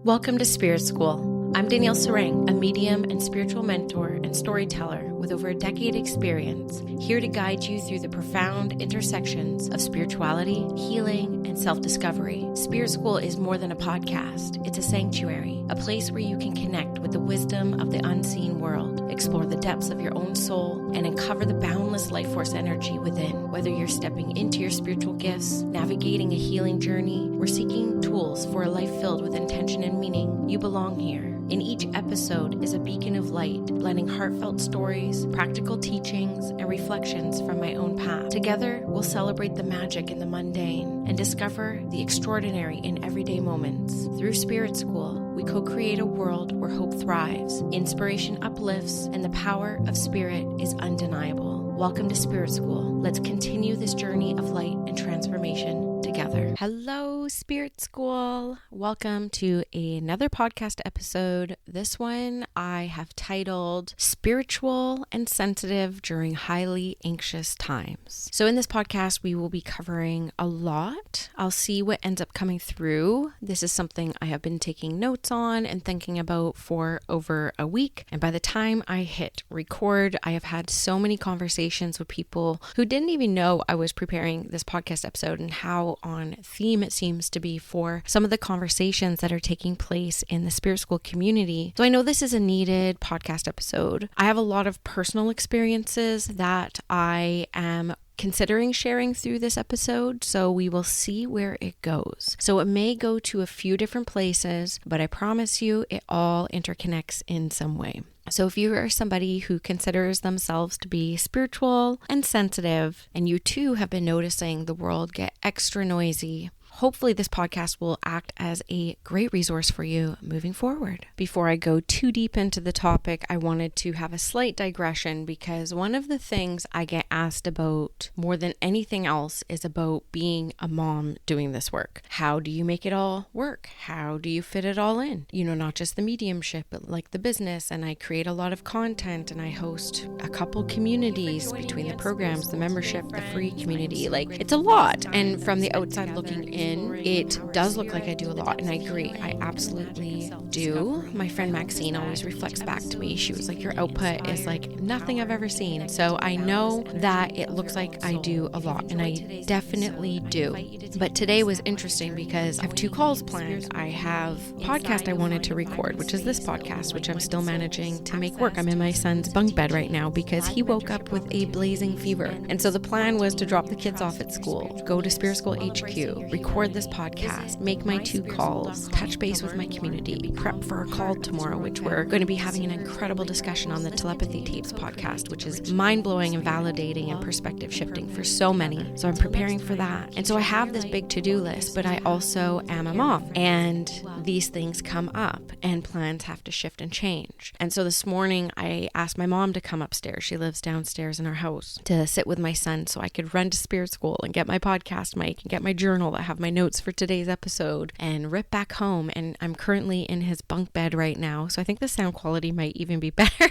Welcome to Spirit School. I'm Danielle Sarang, a medium and spiritual mentor and storyteller with over a decade experience, here to guide you through the profound intersections of spirituality, healing, and self-discovery. Spirit School is more than a podcast. It's a sanctuary, a place where you can connect with the wisdom of the unseen world, explore the depths of your own soul, and uncover the boundless life force energy within. Whether you're stepping into your spiritual gifts, navigating a healing journey, or seeking tools for a life filled with intention and meaning, you belong here. In each episode is a beacon of light, blending heartfelt stories, practical teachings, and reflections from my own path. Together, we'll celebrate the magic in the mundane and discover the extraordinary in everyday moments. Through Spirit School, we co-create a world where hope thrives, inspiration uplifts, and the power of spirit is undeniable. Welcome to Spirit School. Let's continue this journey of light and transformation together. Hello, Spirit School. Welcome to another podcast episode. This one I have titled Spiritual and Sensitive During Highly Anxious Times. So in this podcast, we will be covering a lot. I'll see what ends up coming through. This is something I have been taking notes on and thinking about for over a week. And by the time I hit record, I have had so many conversations with people who didn't even know I was preparing this podcast episode and how on theme it seems to be for some of the conversations that are taking place in the Spirit School community. So I know this is a needed podcast episode. I have a lot of personal experiences that I am considering sharing through this episode, so we will see where it goes. So it may go to a few different places, but I promise you it all interconnects in some way. So if you are somebody who considers themselves to be spiritual and sensitive, and you too have been noticing the world get extra noisy, hopefully this podcast will act as a great resource for you moving forward. Before I go too deep into the topic, I wanted to have a slight digression because one of the things I get asked about more than anything else is about being a mom doing this work. How do you make it all work? How do you fit it all in? You know, not just the mediumship, but like the business. And I create a lot of content and I host a couple communities between the programs, the membership, the free community. Like, it's a lot. And from the outside looking in, it does look like I do a lot, and I agree, I absolutely do. My friend Maxine always reflects back to me. She was like, your output is like nothing I've ever seen. So I know that it looks like I do a lot, and I definitely do. But today was interesting because I have two calls planned. I have a podcast I wanted to record, which is this podcast, which I'm still managing to make work. I'm in my son's bunk bed right now because he woke up with a blazing fever. And so the plan was to drop the kids off at school, go to Spirit School HQ, record this podcast, make my two calls, touch base with my community, prep for a call tomorrow, which we're going to be having an incredible discussion on the Telepathy Tapes podcast, which is mind-blowing and validating and perspective shifting for so many. So I'm preparing for that. And so I have this big to-do list, but I also am a mom, and these things come up and plans have to shift and change. And so this morning I asked my mom to come upstairs. She lives downstairs in our house, to sit with my son so I could run to Spirit School and get my podcast mic and get my journal that have my notes for today's episode and rip back home. And I'm currently in his bunk bed right now, so I think the sound quality might even be better.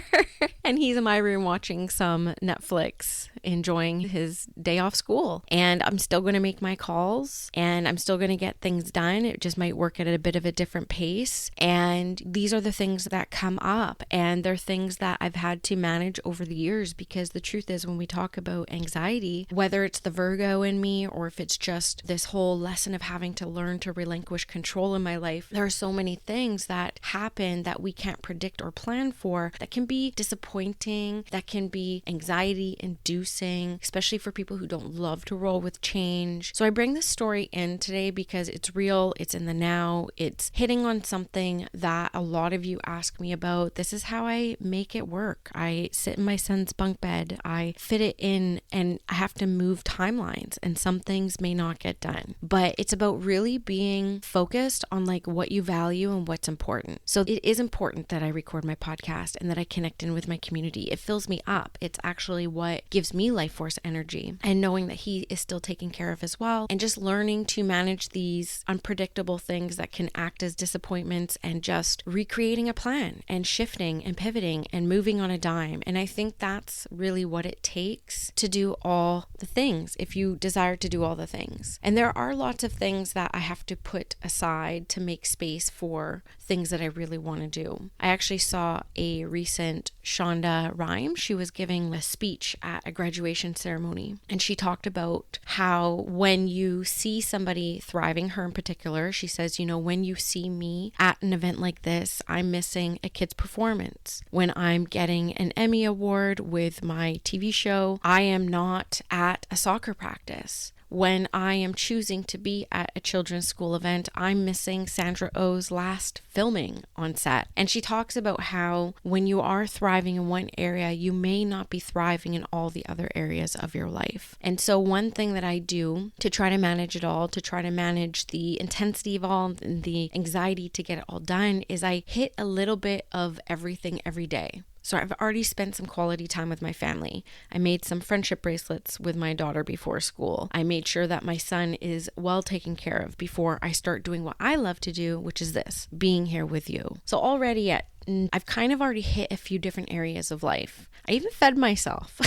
And he's in my room watching some Netflix, enjoying his day off school. And I'm still going to make my calls and I'm still going to get things done. It just might work at a bit of a different pace. And these are the things that come up, and they're things that I've had to manage over the years, because the truth is, when we talk about anxiety, whether it's the Virgo in me or if it's just this whole lesson of having to learn to relinquish control in my life, there are so many things that happen that we can't predict or plan for that can be disappointing, that can be anxiety inducing, especially for people who don't love to roll with change. So I bring this story in today because it's real, it's in the now, it's hitting on something that a lot of you ask me about. This is how I make it work. I sit in my son's bunk bed, I fit it in, and I have to move timelines, and some things may not get done. But it's about really being focused on like what you value and what's important. So it is important that I record my podcast and that I connect in with with my community. It fills me up. It's actually what gives me life force energy. And knowing that he is still taken care of as well. And just learning to manage these unpredictable things that can act as disappointments and just recreating a plan and shifting and pivoting and moving on a dime. And I think that's really what it takes to do all the things, if you desire to do all the things. And there are lots of things that I have to put aside to make space for things that I really want to do. I actually saw a recent Shonda Rhimes. She was giving a speech at a graduation ceremony, and she talked about how when you see somebody thriving, her in particular, she says, when you see me at an event like this, I'm missing a kid's performance. When I'm getting an Emmy Award with my TV show, I am not at a soccer practice. When I am choosing to be at a children's school event, I'm missing Sandra Oh's last filming on set. And she talks about how when you are thriving in one area, you may not be thriving in all the other areas of your life. And so one thing that I do to try to manage it all, to try to manage the intensity of all and the anxiety to get it all done, is I hit a little bit of everything every day. So I've already spent some quality time with my family. I made some friendship bracelets with my daughter before school. I made sure that my son is well taken care of before I start doing what I love to do, which is this, being here with you. So already I've kind of already hit a few different areas of life. I even fed myself.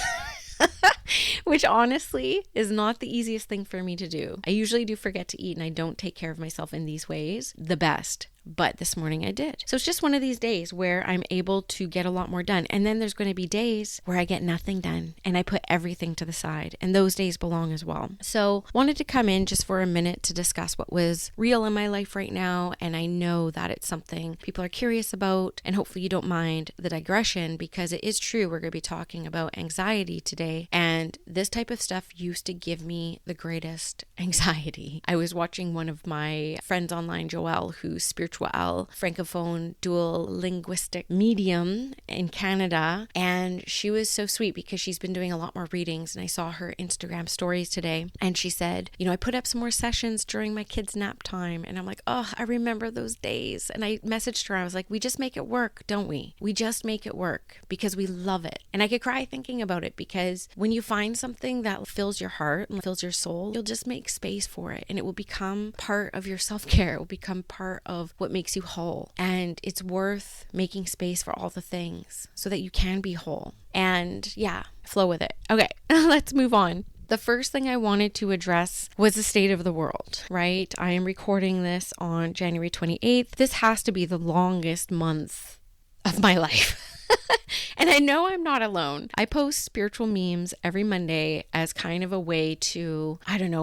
Which honestly is not the easiest thing for me to do. I usually do forget to eat and I don't take care of myself in these ways the best. But this morning I did. So it's just one of these days where I'm able to get a lot more done. And then there's going to be days where I get nothing done and I put everything to the side. And those days belong as well. So wanted to come in just for a minute to discuss what was real in my life right now. And I know that it's something people are curious about. And hopefully you don't mind the digression, because it is true. We're going to be talking about anxiety today. And this type of stuff used to give me the greatest anxiety. I was watching one of my friends online, Joelle, who's spiritual francophone dual linguistic medium in Canada, and she was so sweet because she's been doing a lot more readings, and I saw her Instagram stories today, and she said, I put up some more sessions during my kids' nap time, and I'm like, oh, I remember those days. And I messaged her, I was like, we just make it work, don't we? We just make it work because we love it. And I could cry thinking about it, because when you find something that fills your heart and fills your soul, you'll just make space for it, and it will become part of your self-care. It will become part of what makes you whole. And it's worth making space for all the things so that you can be whole. And yeah, flow with it. Okay, let's move on. The first thing I wanted to address was the state of the world, right? I am recording this on January 28th. This has to be the longest month of my life. And I know I'm not alone. I post spiritual memes every Monday as kind of a way to,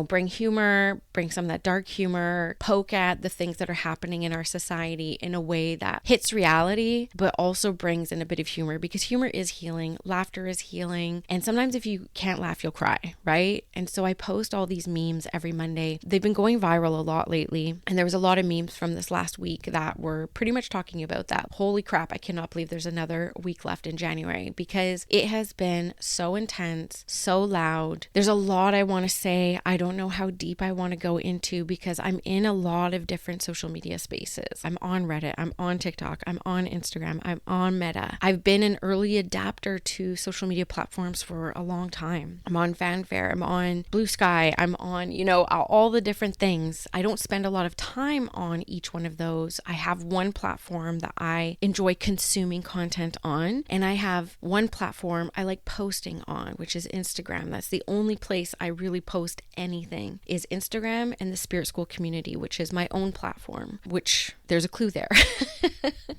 bring humor, bring some of that dark humor, poke at the things that are happening in our society in a way that hits reality, but also brings in a bit of humor, because humor is healing, laughter is healing. And sometimes if you can't laugh, you'll cry, right? And so I post all these memes every Monday. They've been going viral a lot lately. And there was a lot of memes from this last week that were pretty much talking about that. Holy crap, I cannot believe there's another week left in January, because it has been so intense, so loud. There's a lot I want to say. I don't know how deep I want to go into, because I'm in a lot of different social media spaces. I'm on Reddit, I'm on TikTok, I'm on Instagram, I'm on Meta. I've been an early adapter to social media platforms for a long time. I'm on Fanfare, I'm on Blue Sky, I'm on, all the different things. I don't spend a lot of time on each one of those. I have one platform that I enjoy consuming content on, and I have one platform I like posting on, which is Instagram. That's the only place I really post anything, is Instagram and the Spirit School community, which is my own platform, which there's a clue there,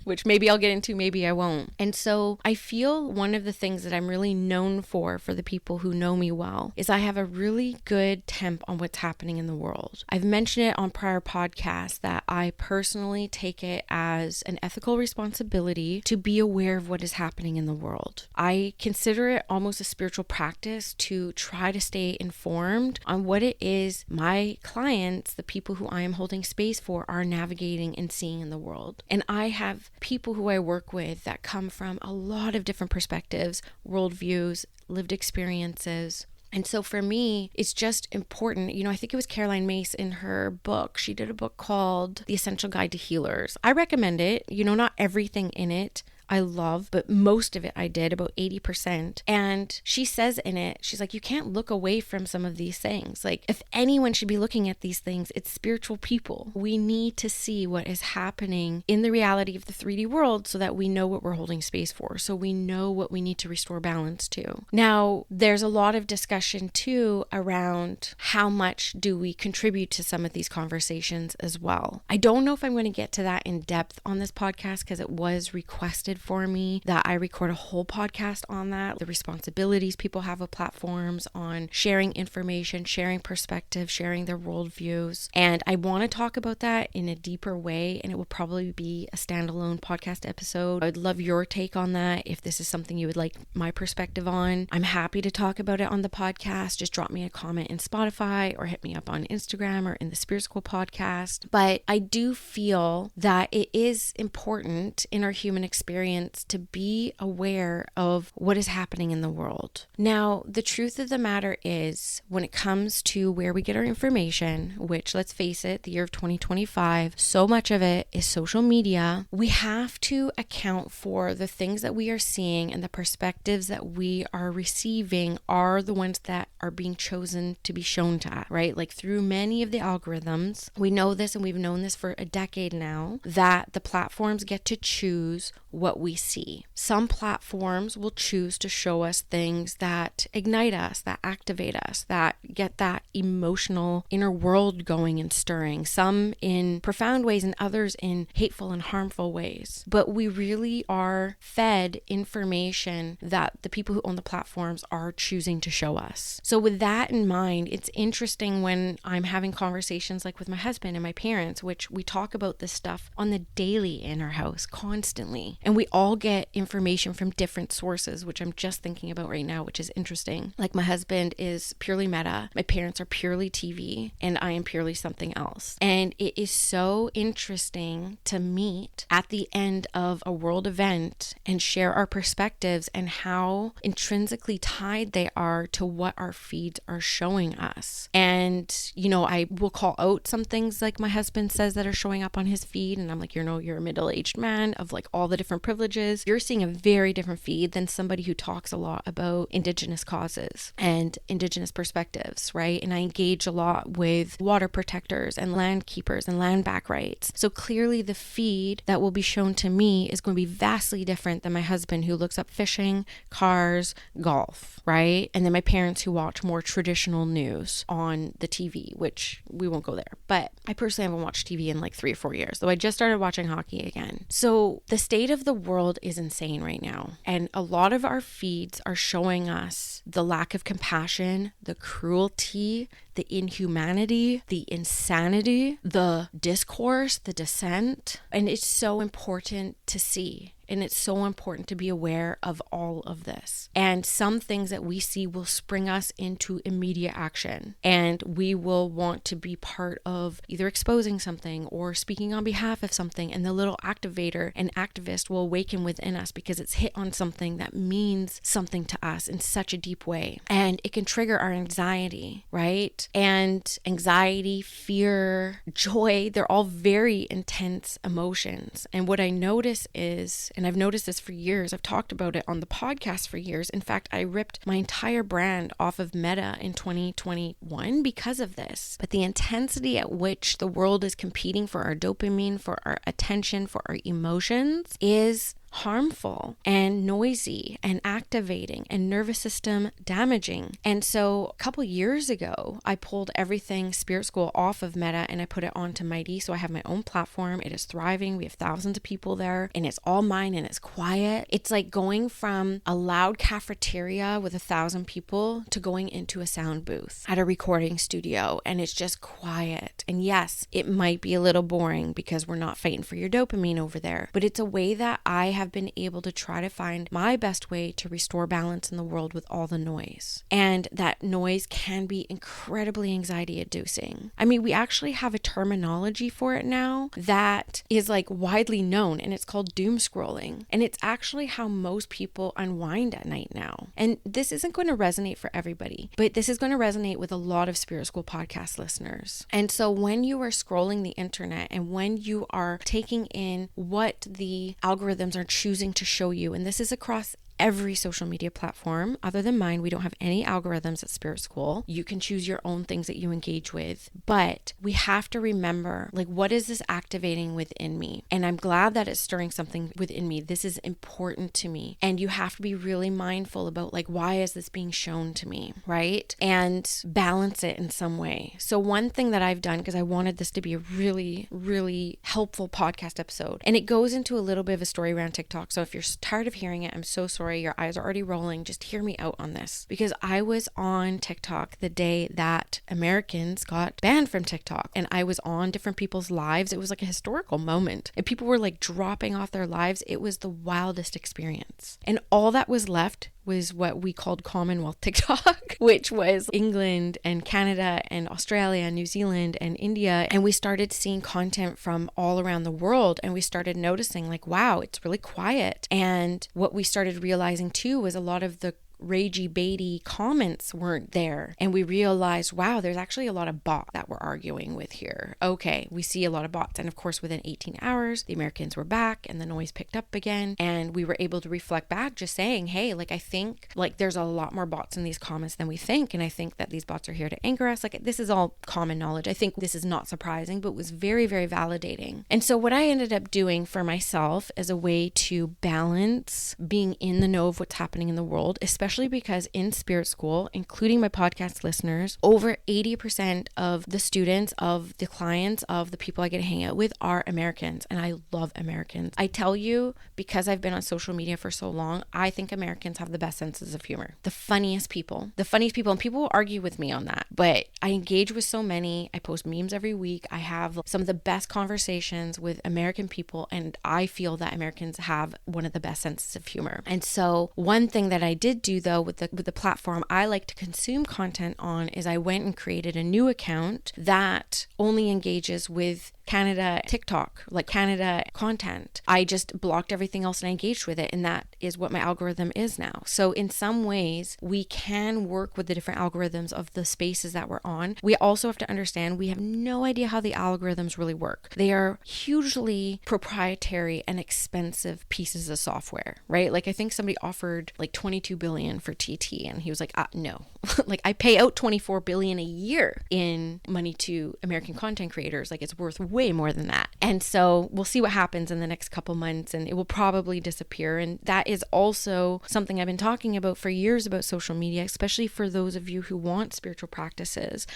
which maybe I'll get into, maybe I won't. And so I feel one of the things that I'm really known for the people who know me well, is I have a really good temp on what's happening in the world. I've mentioned it on prior podcasts that I personally take it as an ethical responsibility to be aware of what is happening in the world. I consider it almost a spiritual practice to try to stay informed on what it is my clients, the people who I am holding space for, are navigating and seeing in the world. And I have people who I work with that come from a lot of different perspectives, worldviews, lived experiences. And so for me, it's just important. I think it was Caroline Myss in her book. She did a book called The Essential Guide to Healers. I recommend it. Not everything in it I love, but most of it I did, about 80%. And she says in it, she's like, you can't look away from some of these things. Like, if anyone should be looking at these things, it's spiritual people. We need to see what is happening in the reality of the 3D world so that we know what we're holding space for. So we know what we need to restore balance to. Now, there's a lot of discussion too around how much do we contribute to some of these conversations as well. I don't know if I'm going to get to that in depth on this podcast because it was requested for me that I record a whole podcast on that, the responsibilities people have with platforms, on sharing information, sharing perspective, sharing their worldviews. And I want to talk about that in a deeper way, and it will probably be a standalone podcast episode. I'd love your take on that. If this is something you would like my perspective on, I'm happy to talk about it on the podcast. Just drop me a comment in Spotify or hit me up on Instagram or in the Spirit School podcast. But I do feel that it is important in our human experience to be aware of what is happening in the world. Now, the truth of the matter is, when it comes to where we get our information, which, let's face it, the year of 2025, so much of it is social media, we have to account for the things that we are seeing, and the perspectives that we are receiving are the ones that are being chosen to be shown to us, right? Like, through many of the algorithms, we know this, and we've known this for a decade now, that the platforms get to choose what we see. Some platforms will choose to show us things that ignite us, that activate us, that get that emotional inner world going and stirring, some in profound ways and others in hateful and harmful ways. But we really are fed information that the people who own the platforms are choosing to show us. So with that in mind, it's interesting when I'm having conversations like with my husband and my parents, which we talk about this stuff on the daily in our house constantly. And we all get information from different sources, which I'm just thinking about right now, which is interesting. Like, my husband is purely Meta, my parents are purely TV, and I am purely something else. And it is so interesting to meet at the end of a world event and share our perspectives and how intrinsically tied they are to what our feeds are showing us. And, I will call out some things like my husband says that are showing up on his feed, and I'm like, you're a middle-aged man of like all the different privileges. You're seeing a very different feed than somebody who talks a lot about Indigenous causes and Indigenous perspectives, right? And I engage a lot with water protectors and land keepers and land back rights. So clearly the feed that will be shown to me is going to be vastly different than my husband, who looks up fishing, cars, golf, right? And then my parents, who watch more traditional news on the TV, which we won't go there. But I personally haven't watched TV in like 3 or 4 years, though I just started watching hockey again. So the state of the world is insane right now. And a lot of our feeds are showing us the lack of compassion, the cruelty, the inhumanity, the insanity, the discourse, the dissent. And it's so important to see. And it's so important to be aware of all of this. And some things that we see will spring us into immediate action. And we will want to be part of either exposing something or speaking on behalf of something. And the little activator and activist will awaken within us because it's hit on something that means something to us in such a deep way. And it can trigger our anxiety, right? And anxiety, fear, joy, they're all very intense emotions. And what I notice is, and I've noticed this for years, I've talked about it on the podcast for years. In fact, I ripped my entire brand off of Meta in 2021 because of this. But the intensity at which the world is competing for our dopamine, for our attention, for our emotions is harmful and noisy and activating and nervous system damaging. And so a couple years ago, I pulled everything Spirit School off of Meta and I put it onto Mighty. So I have my own platform. It is thriving. We have thousands of people there and it's all mine and it's quiet. It's like going from a loud cafeteria with 1,000 people to going into a sound booth at a recording studio, and it's just quiet. And yes, it might be a little boring because we're not fighting for your dopamine over there, but it's a way that I have been able to try to find my best way to restore balance in the world with all the noise. And that noise can be incredibly anxiety inducing. I mean, we actually have a terminology for it now that is like widely known, and it's called doom scrolling. And it's actually how most people unwind at night now. And this isn't going to resonate for everybody, but this is going to resonate with a lot of Spirit School podcast listeners. And so when you are scrolling the internet and when you are taking in what the algorithms are choosing to show you, and this is across every social media platform other than mine. We don't have any algorithms at Spirit School. You can choose your own things that you engage with, but we have to remember, like, what is this activating within me? And I'm glad that it's stirring something within me. This is important to me. And you have to be really mindful about, like, why is this being shown to me, right? And balance it in some way. So one thing that I've done, because I wanted this to be a really, really helpful podcast episode, and it goes into a little bit of a story around TikTok. So if you're tired of hearing it, I'm so sorry. Your eyes are already rolling. Just hear me out on this, because I was on TikTok the day that Americans got banned from TikTok, and I was on different people's lives. It was like a historical moment, and people were like dropping off their lives. It was the wildest experience. And all that was left was what we called Commonwealth TikTok, which was England and Canada and Australia and New Zealand and India. And we started seeing content from all around the world, and we started noticing, like, wow, it's really quiet. And what we started realizing too was a lot of the ragey baity comments weren't there, and we realized, wow, there's actually a lot of bots that we're arguing with here. Okay, we see a lot of bots. And of course, within 18 hours the Americans were back and the noise picked up again, and we were able to reflect back, just saying, hey, like, I think like there's a lot more bots in these comments than we think, and I think that these bots are here to anger us. Like, this is all common knowledge. I think this is not surprising, but was very, very validating. And so what I ended up doing for myself as a way to balance being in the know of what's happening in the world, especially because in Spirit School, including my podcast listeners, over 80% of the students, of the clients, of the people I get to hang out with are Americans. And I love Americans. I tell you, because I've been on social media for so long, I think Americans have the best senses of humor. The funniest people, and people will argue with me on that, but I engage with so many. I post memes every week. I have some of the best conversations with American people, and I feel that Americans have one of the best senses of humor. And so one thing that I did do, though, with the platform I like to consume content on, is I went and created a new account that only engages with Canada TikTok, like Canada content. I just blocked everything else and I engaged with it, and that is what my algorithm is now. So in some ways, we can work with the different algorithms of the spaces that we're on. We also have to understand we have no idea how the algorithms really work. They are hugely proprietary and expensive pieces of software, right? Like, I think somebody offered like 22 billion for TT, and he was like, no. Like, I pay out 24 billion a year in money to American content creators. Like, it's worth way more than that. And so we'll see what happens in the next couple months, and it will probably disappear. And that is also something I've been talking about for years about social media, especially for those of you who want spiritual practices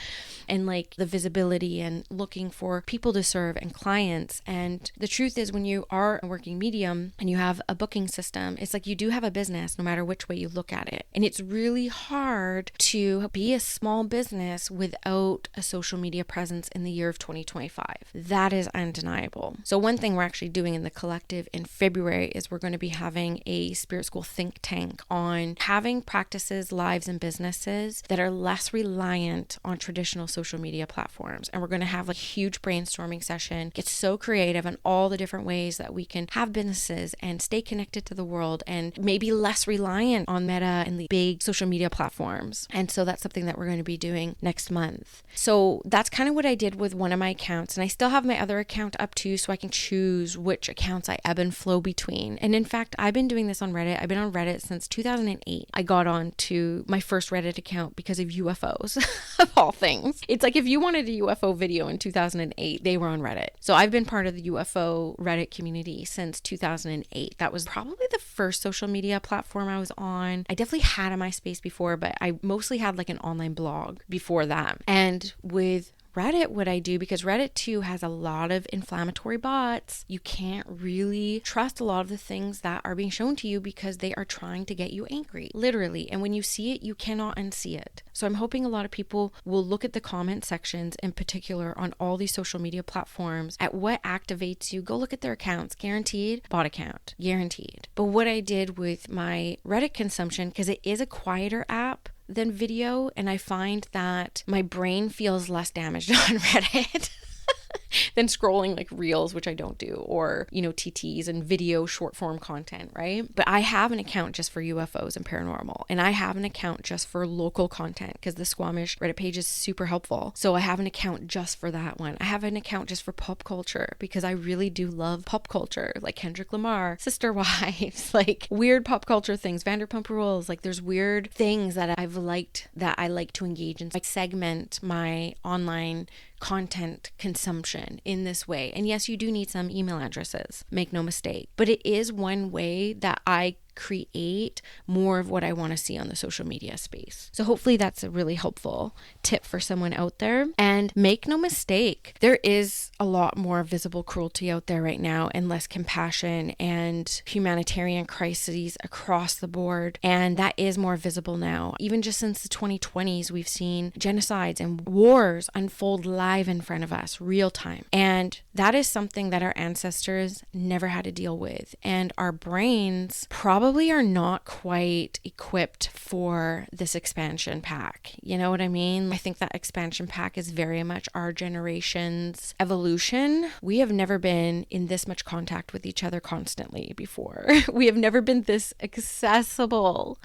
and like the visibility and looking for people to serve and clients. And the truth is, when you are a working medium and you have a booking system, it's like you do have a business no matter which way you look at it. And it's really hard to be a small business without a social media presence in the year of 2025. That is undeniable. So one thing we're actually doing in the collective in February is we're going to be having a Spirit School think tank on having practices, lives, and businesses that are less reliant on traditional social media platforms. And we're going to have a huge brainstorming session, get so creative on all the different ways that we can have businesses and stay connected to the world and maybe less reliant on Meta and the big social media platforms. And so that's something that we're going to be doing next month. So that's kind of what I did with one of my accounts. And I still have my other account up too, so I can choose which accounts I ebb and flow between. And in fact, I've been doing this on Reddit. I've been on Reddit since 2008. I got on to my first Reddit account because of UFOs, of all things. It's like if you wanted a UFO video in 2008, they were on Reddit. So I've been part of the UFO Reddit community since 2008. That was probably the first social media platform I was on. I definitely had a MySpace before, but I mostly had like an online blog before that. And with Reddit, what I do, because Reddit too has a lot of inflammatory bots, you can't really trust a lot of the things that are being shown to you because they are trying to get you angry, literally. And when you see it, you cannot unsee it. So I'm hoping a lot of people will look at the comment sections in particular on all these social media platforms at what activates you. Go look at their accounts. Guaranteed bot account, guaranteed. But what I did with my Reddit consumption, because it is a quieter app than video, and I find that my brain feels less damaged on Reddit than scrolling like reels, which I don't do, or, TTs and video short form content, right? But I have an account just for UFOs and paranormal, and I have an account just for local content because the Squamish Reddit page is super helpful. So I have an account just for that one. I have an account just for pop culture because I really do love pop culture, like Kendrick Lamar, Sister Wives, like weird pop culture things, Vanderpump Rules. Like there's weird things that I like to engage in. I segment my online content consumption in this way. And yes, you do need some email addresses, make no mistake, but it is one way that I create more of what I want to see on the social media space. So hopefully that's a really helpful tip for someone out there. And make no mistake, there is a lot more visible cruelty out there right now and less compassion and humanitarian crises across the board. And that is more visible now. Even just since the 2020s, we've seen genocides and wars unfold live in front of us, real time. And that is something that our ancestors never had to deal with. And our brains probably are not quite equipped for this expansion pack. You know what I mean? I think that expansion pack is very much our generation's evolution. We have never been in this much contact with each other constantly before. We have never been this accessible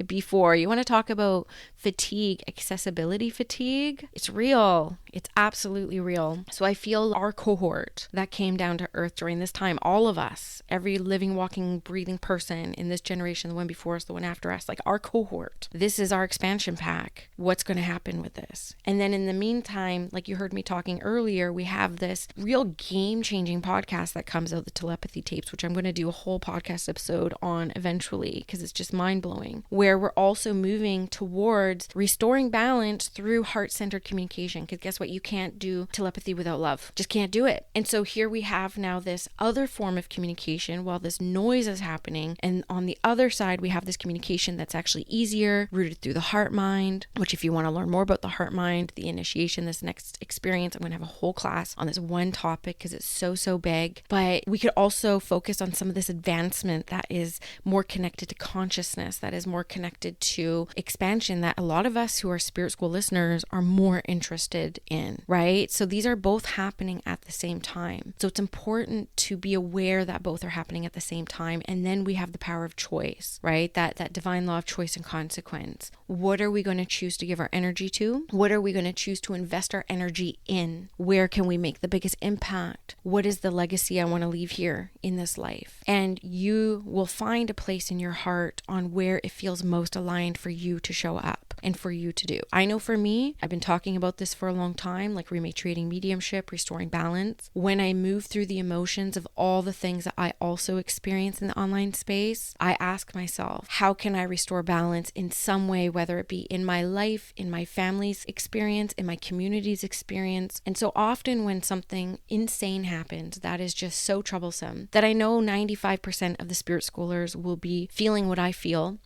before. You want to talk about fatigue, accessibility fatigue? It's real. It's absolutely real. So I feel our cohort that came down to earth during this time, all of us, every living, walking, breathing person in this generation, the one before us, the one after us, like our cohort, this is our expansion pack. What's going to happen with this? And then in the meantime, like you heard me talking earlier, we have this real game-changing podcast that comes out, the telepathy tapes, which I'm going to do a whole podcast episode on eventually because it's just mind-blowing, where we're also moving towards restoring balance through heart-centered communication. Because guess what? You can't do telepathy without love. Just can't do it. And so here we have now this other form of communication while this noise is happening. And on the other side, we have this communication that's actually easier, rooted through the heart-mind, which if you want to learn more about the heart-mind, the initiation, this next experience, I'm going to have a whole class on this one topic because it's so big. But we could also focus on some of this advancement that is more connected to consciousness, that is more connected to expansion, that a lot of us who are spirit school listeners are more interested in, right? So these are both happening at the same time. So it's important to be aware that both are happening at the same time. And then we have the power of choice, right? That divine law of choice and consequence. What are we going to choose to give our energy to? What are we going to choose to invest our energy in? Where can we make the biggest impact? What is the legacy I want to leave here in this life? And you will find a place in your heart on where it feels most aligned for you to show up and for you to do. I know for me, I've been talking about this for a long time, like rematriating mediumship, restoring balance. When I move through the emotions of all the things that I also experience in the online space, I ask myself, how can I restore balance in some way, whether it be in my life, in my family's experience, in my community's experience? And so often when something insane happens, that is just so troublesome, that I know 95% of the spirit schoolers will be feeling what I feel,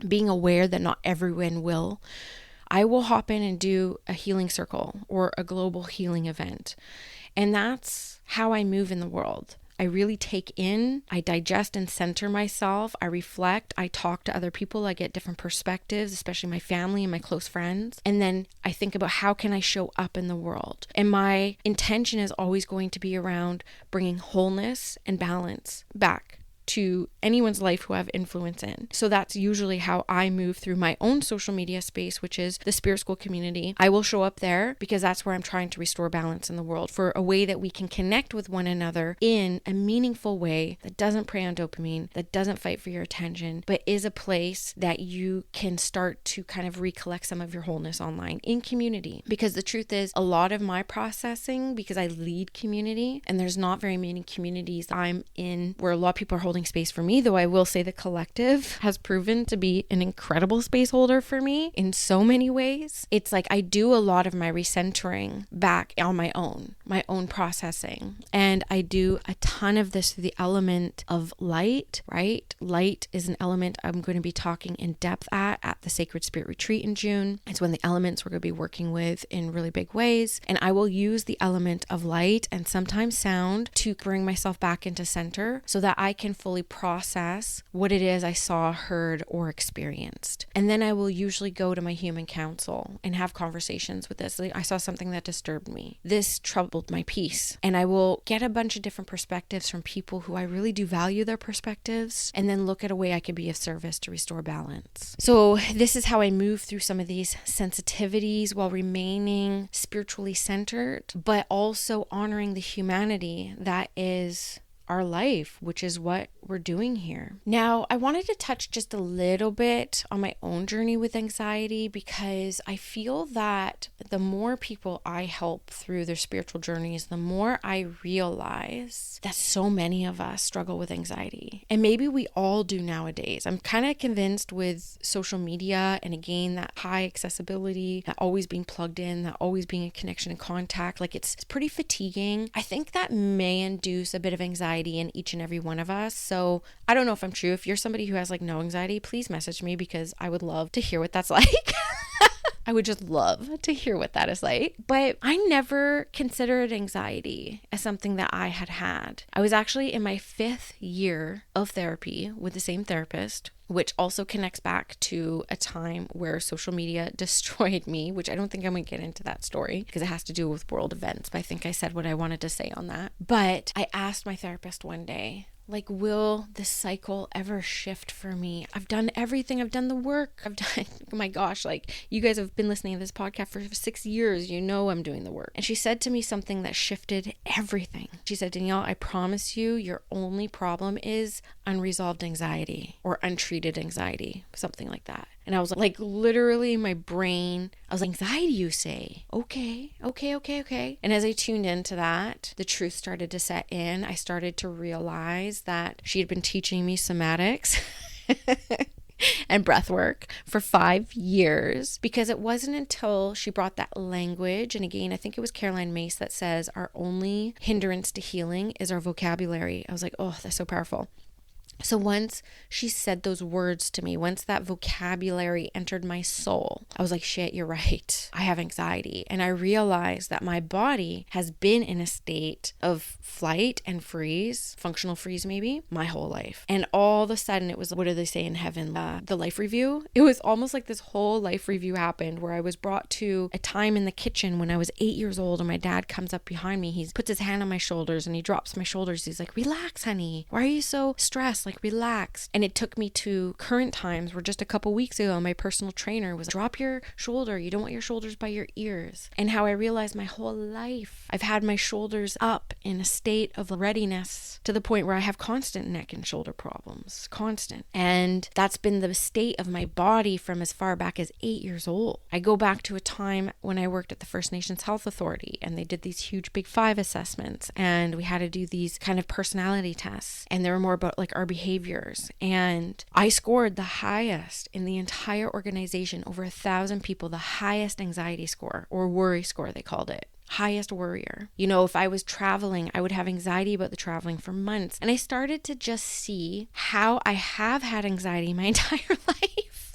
being aware that not everyone will, I will hop in and do a healing circle or a global healing event. And that's how I move in the world. I really take in, I digest and center myself, I reflect, I talk to other people, I get different perspectives, especially my family and my close friends. And then I think about how can I show up in the world? And my intention is always going to be around bringing wholeness and balance back to anyone's life who I have influence in. So that's usually how I move through my own social media space, which is the Spirit School community. I will show up there because that's where I'm trying to restore balance in the world, for a way that we can connect with one another in a meaningful way that doesn't prey on dopamine, that doesn't fight for your attention, but is a place that you can start to kind of recollect some of your wholeness online in community. Because the truth is, a lot of my processing, because I lead community, and there's not very many communities I'm in where a lot of people are holding space for me, though I will say the collective has proven to be an incredible space holder for me in so many ways. It's like I do a lot of my recentering back on my own processing. And I do a ton of this through the element of light, right? Light is an element I'm going to be talking in depth at the Sacred Spirit Retreat in June. It's one of the elements we're going to be working with in really big ways. And I will use the element of light and sometimes sound to bring myself back into center so that I can fully process what it is I saw, heard, or experienced. And then I will usually go to my human counsel and have conversations with this. Like, I saw something that disturbed me. This troubled my peace. And I will get a bunch of different perspectives from people who I really do value their perspectives, and then look at a way I could be of service to restore balance. So this is how I move through some of these sensitivities while remaining spiritually centered, but also honoring the humanity that is our life, which is what we're doing here. Now, I wanted to touch just a little bit on my own journey with anxiety, because I feel that the more people I help through their spiritual journeys, the more I realize that so many of us struggle with anxiety. And maybe we all do nowadays. I'm kind of convinced with social media, and again, that high accessibility, that always being plugged in, that always being a connection and contact, like it's pretty fatiguing. I think that may induce a bit of anxiety in each and every one of us. So I don't know if I'm true. If you're somebody who has like no anxiety, please message me, because I would love to hear what that's like. I would just love to hear what that is like. But I never considered anxiety as something that I had. I was actually in my 5th year of therapy with the same therapist, which also connects back to a time where social media destroyed me, which I don't think I'm going to get into that story because it has to do with world events. But I think I said what I wanted to say on that. But I asked my therapist one day, like, will this cycle ever shift for me? I've done everything. I've done the work. I've done, oh my gosh, like, you guys have been listening to this podcast for 6 years. You know I'm doing the work. And she said to me something that shifted everything. She said, Danielle, I promise you, your only problem is unresolved anxiety or untreated anxiety, something like that. And I was like literally my brain, I was like, anxiety, you say? Okay. And as I tuned into that, the truth started to set in. I started to realize that she had been teaching me somatics and breath work for 5 years, because it wasn't until she brought that language. And again, I think it was Caroline Myss that says our only hindrance to healing is our vocabulary. I was like, oh, that's so powerful. So once she said those words to me, once that vocabulary entered my soul, I was like, shit, you're right. I have anxiety. And I realized that my body has been in a state of flight and freeze, functional freeze maybe, my whole life. And all of a sudden it was, what do they say in heaven? The life review. It was almost like this whole life review happened where I was brought to a time in the kitchen when I was 8 years old, and my dad comes up behind me. He puts his hand on my shoulders and he drops my shoulders. He's like, relax, honey. Why are you so stressed? Like, relax. And it took me to current times where just a couple weeks ago, my personal trainer was, drop your shoulder. You don't want your shoulders by your ears. And how I realized my whole life, I've had my shoulders up in a state of readiness to the point where I have constant neck and shoulder problems, constant. And that's been the state of my body from as far back as 8 years old. I go back to a time when I worked at the First Nations Health Authority, and they did these huge Big 5 assessments, and we had to do these kind of personality tests, and they were more about like our behaviors. And I scored the highest in the entire organization, over 1,000 people, the highest anxiety score, or worry score they called it. Highest worrier. You know, if I was traveling, I would have anxiety about the traveling for months. And I started to just see how I have had anxiety my entire life.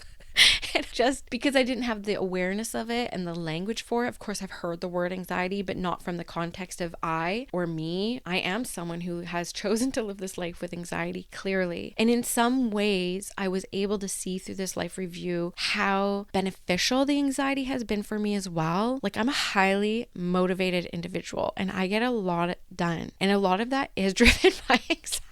And just because I didn't have the awareness of it and the language for it. Of course, I've heard the word anxiety, but not from the context of I or me. I am someone who has chosen to live this life with anxiety, clearly. And in some ways, I was able to see through this life review how beneficial the anxiety has been for me as well. Like, I'm a highly motivated individual and I get a lot done. And a lot of that is driven by anxiety.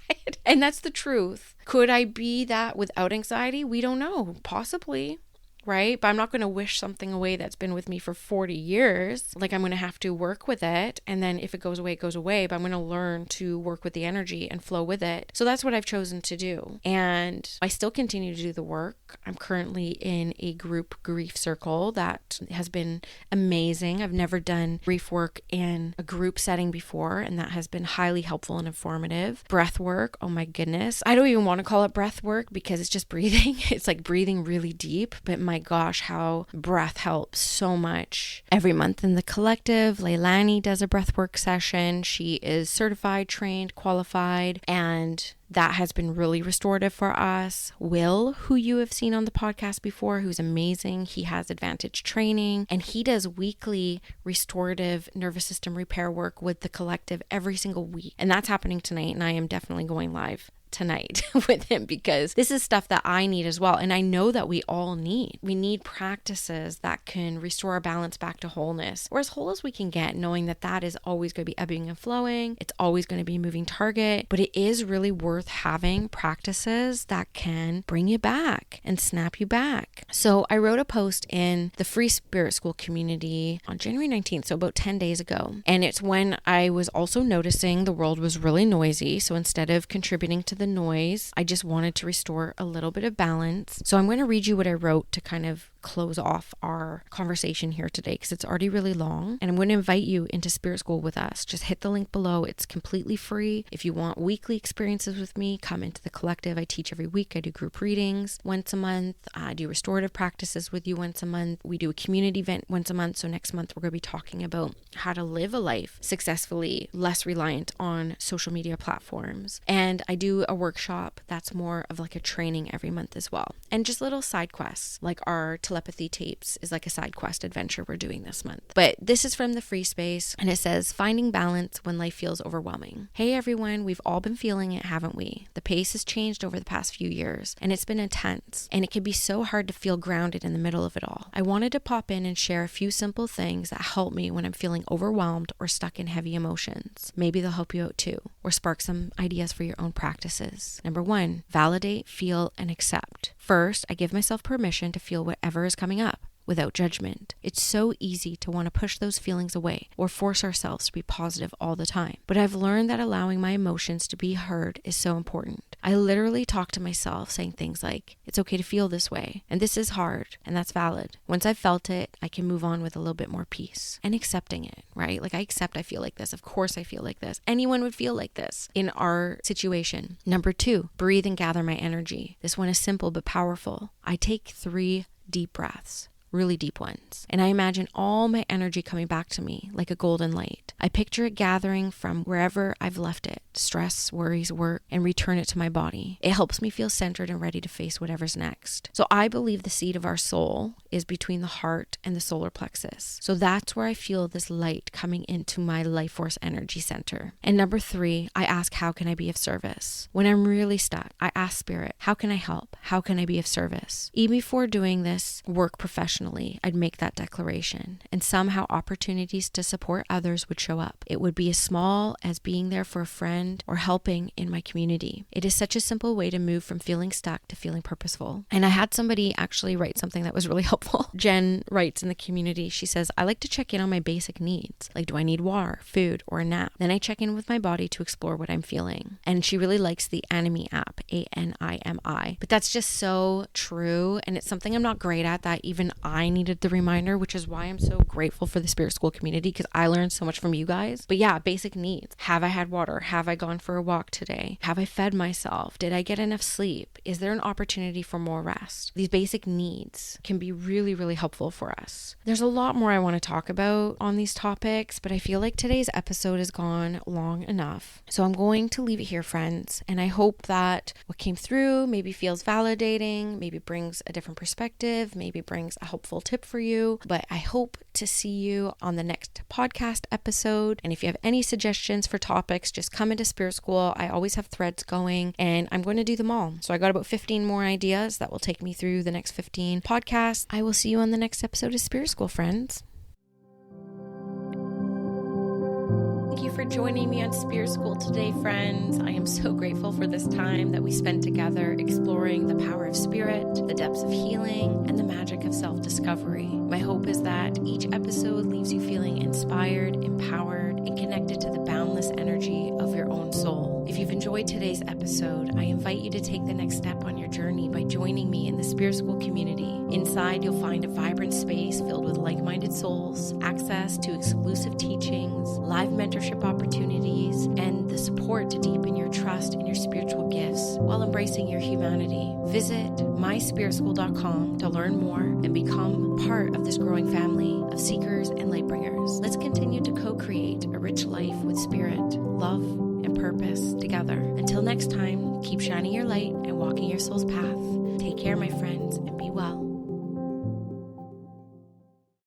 And that's the truth. Could I be that without anxiety? We don't know. Possibly. Right? But I'm not going to wish something away that's been with me for 40 years. Like, I'm going to have to work with it. And then if it goes away, it goes away. But I'm going to learn to work with the energy and flow with it. So that's what I've chosen to do. And I still continue to do the work. I'm currently in a group grief circle that has been amazing. I've never done grief work in a group setting before, and that has been highly helpful and informative. Breath work. Oh my goodness. I don't even want to call it breath work because it's just breathing. It's like breathing really deep. But my gosh, how breath helps so much. Every month in the collective, Leilani does a breathwork session. She is certified, trained, qualified, and that has been really restorative for us. Will, who you have seen on the podcast before, who's amazing. He has advantage training and he does weekly restorative nervous system repair work with the collective every single week. And that's happening tonight, and I am definitely going live tonight with him, because this is stuff that I need as well. And I know that we all need. We need practices that can restore our balance back to wholeness, or as whole as we can get, knowing that that is always going to be ebbing and flowing. It's always going to be a moving target, but it is really worth having practices that can bring you back and snap you back. So I wrote a post in the Free Spirit School community on January 19th, so about 10 days ago. And it's when I was also noticing the world was really noisy. So instead of contributing to the noise, I just wanted to restore a little bit of balance. So I'm going to read you what I wrote to kind of close off our conversation here today, because it's already really long, and I'm going to invite you into Spirit School with us. Just hit the link below. It's completely free. If you want weekly experiences with me, come into the collective. I teach every week. I do group readings once a month. I do restorative practices with you once a month. We do a community event once a month. So next month we're going to be talking about how to live a life successfully, less reliant on social media platforms. And I do a workshop that's more of like a training every month as well. And just little side quests, like our telepathy tapes is like a side quest adventure we're doing this month. But this is from the free space, and it says, finding balance when life feels overwhelming. Hey everyone, we've all been feeling it, haven't we? The pace has changed over the past few years, and it's been intense, and it can be so hard to feel grounded in the middle of it all. I wanted to pop in and share a few simple things that help me when I'm feeling overwhelmed or stuck in heavy emotions. Maybe they'll help you out too, or spark some ideas for your own practices. Number 1, validate, feel, and accept. First, I give myself permission to feel whatever is coming up without judgment. It's so easy to want to push those feelings away or force ourselves to be positive all the time. But I've learned that allowing my emotions to be heard is so important. I literally talk to myself saying things like, it's okay to feel this way, and this is hard, and that's valid. Once I've felt it, I can move on with a little bit more peace and accepting it, right? Like I accept I feel like this. Of course I feel like this. Anyone would feel like this in our situation. Number 2, breathe and gather my energy. This one is simple but powerful. I take 3 deep breaths. Really deep ones. And I imagine all my energy coming back to me like a golden light. I picture it gathering from wherever I've left it, stress, worries, work, and return it to my body. It helps me feel centered and ready to face whatever's next. So I believe the seat of our soul is between the heart and the solar plexus. So that's where I feel this light coming into my life force energy center. And number 3, I ask, how can I be of service? When I'm really stuck, I ask Spirit, how can I help? How can I be of service? Even before doing this work professionally, I'd make that declaration, and somehow opportunities to support others would show up. It would be as small as being there for a friend or helping in my community. It is such a simple way to move from feeling stuck to feeling purposeful. And I had somebody actually write something that was really helpful. Jen writes in the community, she says, I like to check in on my basic needs. Like, do I need water, food, or a nap? Then I check in with my body to explore what I'm feeling. And she really likes the Animi app, ANIMI. But that's just so true. And it's something I'm not great at, that even I needed the reminder, which is why I'm so grateful for the Spirit School community, because I learned so much from you guys. But yeah, basic needs. Have I had water? Have I gone for a walk today? Have I fed myself? Did I get enough sleep? Is there an opportunity for more rest? These basic needs can be really, really helpful for us. There's a lot more I want to talk about on these topics, but I feel like today's episode has gone long enough. So I'm going to leave it here, friends. And I hope that what came through maybe feels validating, maybe brings a different perspective, maybe brings a helpful tip for you. But I hope to see you on the next podcast episode. And if you have any suggestions for topics, just come into Spirit School. I always have threads going, and I'm going to do them all. So I got about 15 more ideas that will take me through the next 15 podcasts. I will see you on the next episode of Spirit School, friends. Thank you for joining me on Spirit School today, friends. I am so grateful for this time that we spent together exploring the power of spirit, the depths of healing, and the magic of self-discovery. My hope is that each episode leaves you feeling inspired, empowered, and connected to the boundless energy of your own soul. If you've enjoyed today's episode, I invite you to take the next step on your journey by joining me in the Spirit School community. Inside, you'll find a vibrant space filled with like-minded souls, access to exclusive teachings, live mentorship opportunities, and the support to deepen your trust in your spiritual gifts while embracing your humanity. Visit myspiritschool.com to learn more and become part of this growing family of seekers and light bringers. Let's continue to co-create a rich life with spirit, love, and purpose together. Until next time, keep shining your light and walking your soul's path. Take care, my friends, and be well.